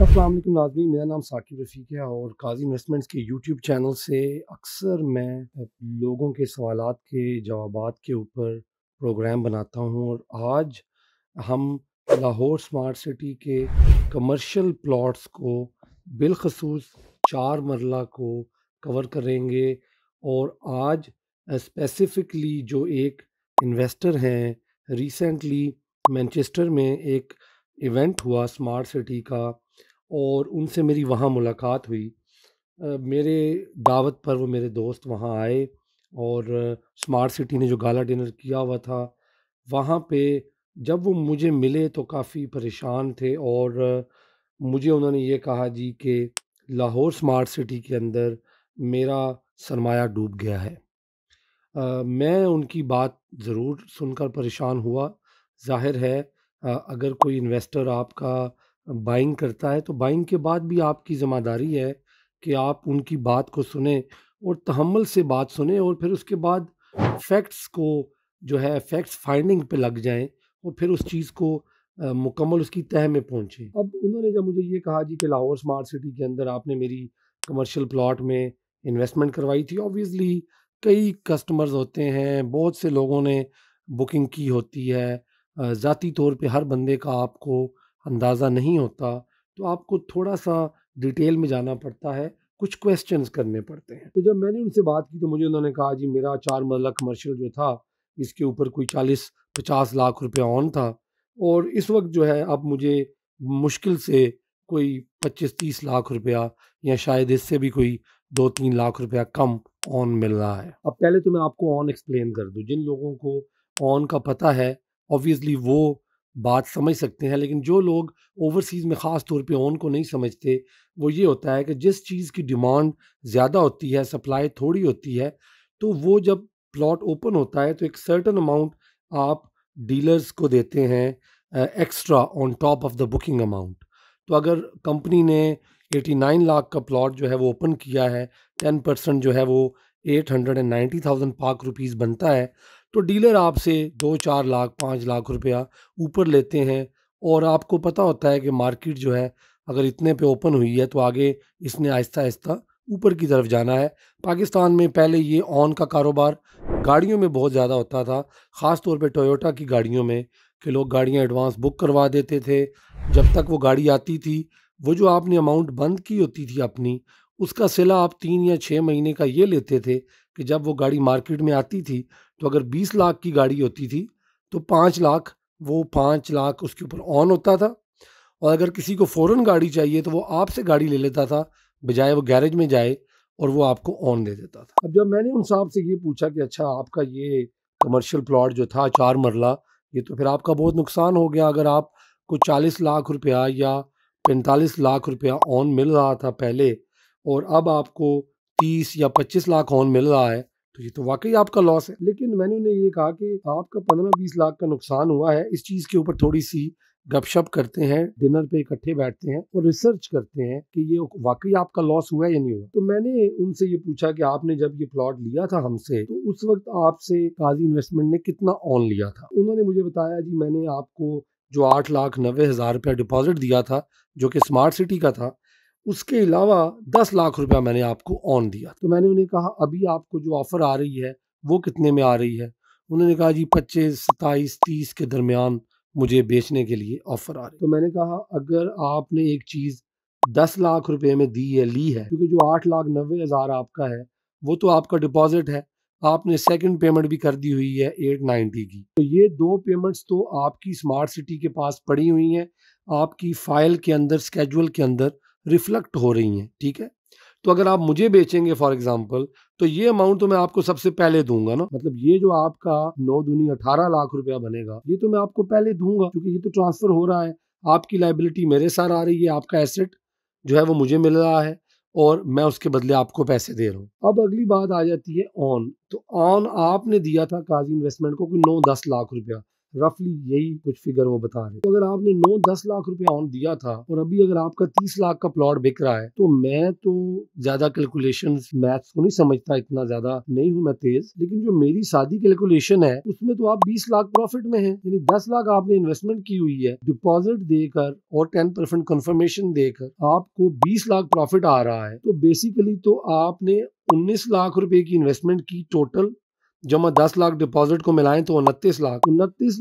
अस्सलाम वालेकुम नाज़रीन, मेरा नाम साकिब रफ़ीक है और काज़ी इन्वेस्टमेंट्स के यूट्यूब चैनल से अक्सर मैं लोगों के सवालात के जवाबात के ऊपर प्रोग्राम बनाता हूँ। और आज हम लाहौर स्मार्ट सिटी के कमर्शियल प्लॉट्स को बिलख़ुसूस 4 मरला को कवर करेंगे। और आज स्पेसिफ़िकली जो एक इन्वेस्टर हैं, रिसेंटली मैनचेस्टर में एक इवेंट हुआ स्मार्ट सिटी का और उनसे मेरी वहाँ मुलाकात हुई। मेरे दावत पर वो मेरे दोस्त वहाँ आए और स्मार्ट सिटी ने जो गाला डिनर किया हुआ था, वहाँ पे जब वो मुझे मिले तो काफ़ी परेशान थे और मुझे उन्होंने ये कहा जी कि लाहौर स्मार्ट सिटी के अंदर मेरा सरमाया डूब गया है। मैं उनकी बात ज़रूर सुनकर परेशान हुआ। ज़ाहिर है अगर कोई इन्वेस्टर आपका बाइंग करता है तो बाइंग के बाद भी आपकी ज़िम्मेदारी है कि आप उनकी बात को सुनें और तहम्मुल से बात सुनें और फिर उसके बाद फैक्ट्स को जो है फैक्ट्स फाइंडिंग पे लग जाएँ और फिर उस चीज़ को मुकम्मल उसकी तह में पहुँचे। अब उन्होंने जब मुझे ये कहा जी कि लाहौर स्मार्ट सिटी के अंदर आपने मेरी कमर्शियल प्लॉट में इन्वेस्टमेंट करवाई थी, ऑब्वियसली कई कस्टमर्स होते हैं, बहुत से लोगों ने बुकिंग की होती है। ज़ाती तौर पे हर बंदे का आपको अंदाज़ा नहीं होता, तो आपको थोड़ा-सा डिटेल में जाना पड़ता है, कुछ क्वेश्चंस करने पड़ते हैं। तो जब मैंने उनसे बात की तो मुझे उन्होंने कहा जी मेरा 4 मरला कमर्शियल जो था, इसके ऊपर कोई 40-50 लाख रुपया ऑन था और इस वक़्त जो है अब मुझे मुश्किल से कोई 25-30 लाख रुपया या शायद इससे भी कोई 2-3 लाख रुपया कम ऑन मिल रहा है। अब पहले तो मैं आपको ऑन एक्सप्लेन कर दूँ, जिन लोगों को ऑन का पता है ऑब्वियसली वो बात समझ सकते हैं, लेकिन जो लोग ओवरसीज़ में ख़ास तौर पे ऑन को नहीं समझते, वो ये होता है कि जिस चीज़ की डिमांड ज़्यादा होती है, सप्लाई थोड़ी होती है, तो वो जब प्लॉट ओपन होता है तो एक सर्टेन अमाउंट आप डीलर्स को देते हैं extra on top of the booking amount. तो अगर कंपनी ने 89 लाख का प्लॉट जो है वो ओपन किया है, 10% जो है वो 890,000 पाक रुपीज़ बनता है, तो डीलर आपसे 2-4 लाख 5 लाख रुपया ऊपर लेते हैं। और आपको पता होता है कि मार्केट जो है अगर इतने पे ओपन हुई है तो आगे इसने आहिस्ता-आहिस्ता ऊपर की तरफ जाना है। पाकिस्तान में पहले ये ऑन का कारोबार गाड़ियों में बहुत ज़्यादा होता था, ख़ास तौर पे टोयोटा की गाड़ियों में, कि लोग गाड़ियाँ एडवांस बुक करवा देते थे। जब तक वो गाड़ी आती थी, वो जो आपने अमाउंट बंद की होती थी अपनी, उसका सिला आप 3 या 6 महीने का ये लेते थे कि जब वो गाड़ी मार्केट में आती थी, तो अगर 20 लाख की गाड़ी होती थी, तो 5 लाख, वो 5 लाख उसके ऊपर ऑन होता था। और अगर किसी को फ़ौरन गाड़ी चाहिए तो वो आपसे गाड़ी ले लेता था, बजाय वो गैरेज में जाए और वो आपको ऑन दे देता था। अब जब मैंने उन साहब से ये पूछा कि अच्छा आपका ये कमर्शियल प्लॉट जो था 4 मरला, ये तो फिर आपका बहुत नुकसान हो गया अगर आपको 40 लाख रुपया या 45 लाख रुपया ऑन मिल रहा था पहले और अब आपको 30 या 25 लाख ऑन मिल रहा है, तो ये तो वाक़ई आपका लॉस है। लेकिन मैंने उन्हें ये कहा कि आपका 15-20 लाख का नुकसान हुआ है, इस चीज़ के ऊपर थोड़ी-सी गपशप करते हैं, डिनर पे इकट्ठे बैठते हैं और रिसर्च करते हैं कि ये वाक़ई आपका लॉस हुआ है या नहीं हुआ। तो मैंने उनसे ये पूछा कि आपने जब ये प्लॉट लिया था हमसे, तो उस वक़्त आपसे काज़ी इन्वेस्टमेंट ने कितना ऑन लिया था? उन्होंने मुझे बताया जी मैंने आपको जो 8,90,000 रुपया डिपॉज़िट दिया था, जो कि स्मार्ट सिटी का था, उसके अलावा 10 लाख रुपया मैंने आपको ऑन दिया। तो मैंने उन्हें कहा अभी आपको जो ऑफ़र आ रही है, वो कितने में आ रही है? उन्होंने कहा जी 25, 27, 30 के दरमियान मुझे बेचने के लिए ऑफ़र आ रही है। तो मैंने कहा अगर आपने एक चीज़ 10 लाख रुपए में दी है, ली है, क्योंकि जो 8,90,000 आपका है, वो तो आपका डिपॉज़िट है। आपने सेकंड पेमेंट भी कर दी हुई है 890 की। तो ये 2 पेमेंट्स तो आपकी स्मार्ट सिटी के पास पड़ी हुई हैं, आपकी फ़ाइल के अंदर, स्केड्यूल के अंदर रिफ्लेक्ट हो रही हैं, ठीक है? तो अगर आप मुझे बेचेंगे फॉर एग्ज़ाम्पल, तो ये अमाउंट तो मैं आपको सबसे पहले दूँगा ना, मतलब ये जो आपका 9 दूनी 18 लाख रुपया बनेगा, ये तो मैं आपको पहले दूँगा क्योंकि ये तो ट्रांसफ़र हो रहा है। आपकी लायबिलिटी मेरे साथ आ रही है, आपका एसेट जो है वो मुझे मिल रहा है और मैं उसके बदले आपको पैसे दे रहा हूँ। अब अगली बात आ जाती है ऑन, तो ऑन आपने दिया था काज़ी इन्वेस्टमेंट को कोई 9-10 लाख रुपया, रफली यही कुछ फिगर वो बता रहे। तो अगर आपने 9-10 लाख रुपए ऑन दिया था और अभी अगर आपका 30 लाख का प्लॉट बिक रहा है, तो मैं तो ज्यादा कैलकुलेशंस मैथ्स को नहीं समझता, इतना ज्यादा नहीं हूं मैं तेज, लेकिन जो मेरी सादी कैलकुलेशन है उसमें तो आप 20 लाख प्रॉफिट में है। यानी 10 लाख आपने इन्वेस्टमेंट की हुई है, डिपॉजिट देकर और 10% कंफर्मेशन देकर आपको 20 लाख प्रॉफिट आ रहा है। तो बेसिकली तो आपने 19 लाख रुपए की इन्वेस्टमेंट की टोटल, जमा 10 लाख डिपॉजिट को मिलाएं तो 29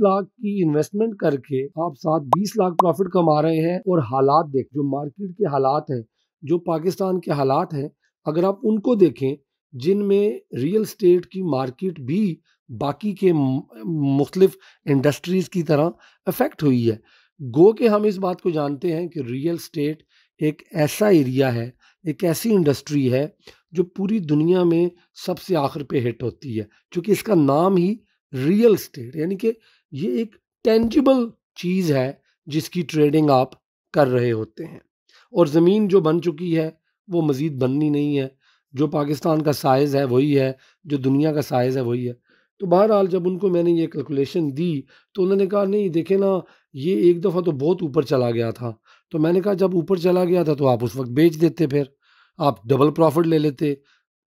लाख की इन्वेस्टमेंट करके आप साथ 20 लाख प्रॉफिट कमा रहे हैं। और हालात देख, जो मार्केट के हालात हैं, जो पाकिस्तान के हालात हैं, अगर आप उनको देखें जिनमें रियल स्टेट की मार्केट भी बाकी के मुख्तलिफ इंडस्ट्रीज की तरह अफेक्ट हुई है। गो के हम इस बात को जानते हैं कि रियल स्टेट एक ऐसा एरिया है, एक ऐसी इंडस्ट्री है जो पूरी दुनिया में सबसे आखिर पे हिट होती है, क्योंकि इसका नाम ही रियल स्टेट, यानी कि ये एक टेंजिबल चीज़ है जिसकी ट्रेडिंग आप कर रहे होते हैं। और ज़मीन जो बन चुकी है वो मज़ीद बननी नहीं है। जो पाकिस्तान का साइज़ है वही है, जो दुनिया का साइज़ है वही है। तो बहरहाल जब उनको मैंने ये कैलकुलेशन दी तो उन्होंने कहा नहीं देखे ना, ये एक दफ़ा तो बहुत ऊपर चला गया था। तो मैंने कहा जब ऊपर चला गया था तो आप उस वक्त बेच देते, फिर आप डबल प्रॉफिट ले लेते,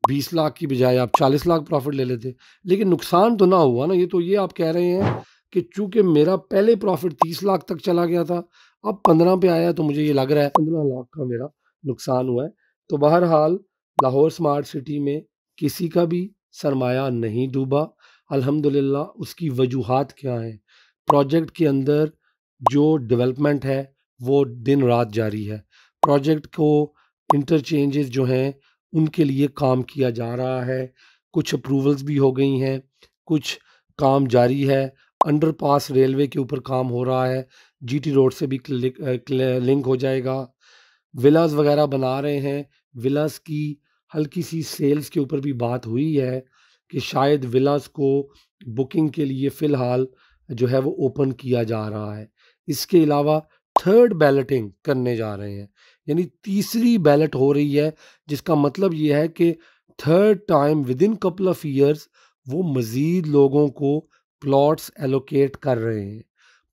20 लाख की बजाय आप 40 लाख प्रॉफिट ले लेते। लेकिन नुकसान तो ना हुआ ना। ये आप कह रहे हैं कि चूंकि मेरा पहले प्रॉफिट 30 लाख तक चला गया था, अब 15 पे आया, तो मुझे ये लग रहा है 15 लाख का मेरा नुकसान हुआ है। तो बहरहाल लाहौर स्मार्ट सिटी में किसी का भी सरमाया नहीं डूबा, अल्हम्दुलिल्लाह। उसकी वजूहात क्या हैं? प्रोजेक्ट के अंदर जो डेवलपमेंट है वो दिन रात जारी है। प्रोजेक्ट को इंटरचेंजेस जो हैं उनके लिए काम किया जा रहा है। कुछ अप्रूवल्स भी हो गई हैं, कुछ काम जारी है। अंडरपास रेलवे के ऊपर काम हो रहा है, जीटी रोड से भी लिंक हो जाएगा। विलास वगैरह बना रहे हैं। विलास की हल्की सी सेल्स के ऊपर भी बात हुई है कि शायद विलास को बुकिंग के लिए फ़िलहाल जो है वो ओपन किया जा रहा है। इसके अलावा थर्ड बैलेटिंग करने जा रहे हैं, यानी तीसरी बैलेट हो रही है, जिसका मतलब ये है कि third time with in couple of years वो मज़ीद लोगों को प्लॉट्स एलोकेट कर रहे हैं,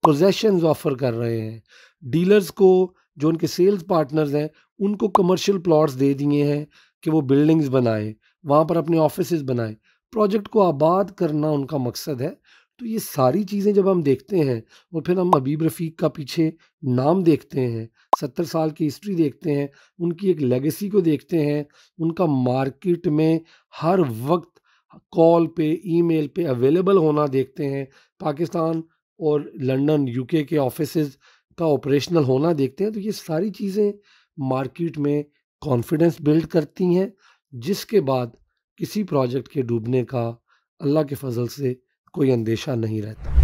पोजेशंस ऑफर कर रहे हैं। डीलर्स को, जो उनके सेल्स पार्टनर्स हैं, उनको कमर्शियल प्लॉट्स दे दिए हैं कि वो बिल्डिंग्स बनाएं, वहाँ पर अपने ऑफिसेज बनाएं। प्रोजेक्ट को आबाद करना उनका मकसद है। तो ये सारी चीज़ें जब हम देखते हैं और फिर हम हबीब रफ़ीक का पीछे नाम देखते हैं, 70 साल की हिस्ट्री देखते हैं, उनकी एक लेगेसी को देखते हैं, उनका मार्केट में हर वक्त कॉल पे, ईमेल पे अवेलेबल होना देखते हैं, पाकिस्तान और लंदन, यूके के ऑफिसेज का ऑपरेशनल होना देखते हैं, तो ये सारी चीज़ें मार्केट में कॉन्फिडेंस बिल्ड करती हैं, जिसके बाद किसी प्रोजेक्ट के डूबने का अल्लाह के फजल से कोई अंदेशा नहीं रहता।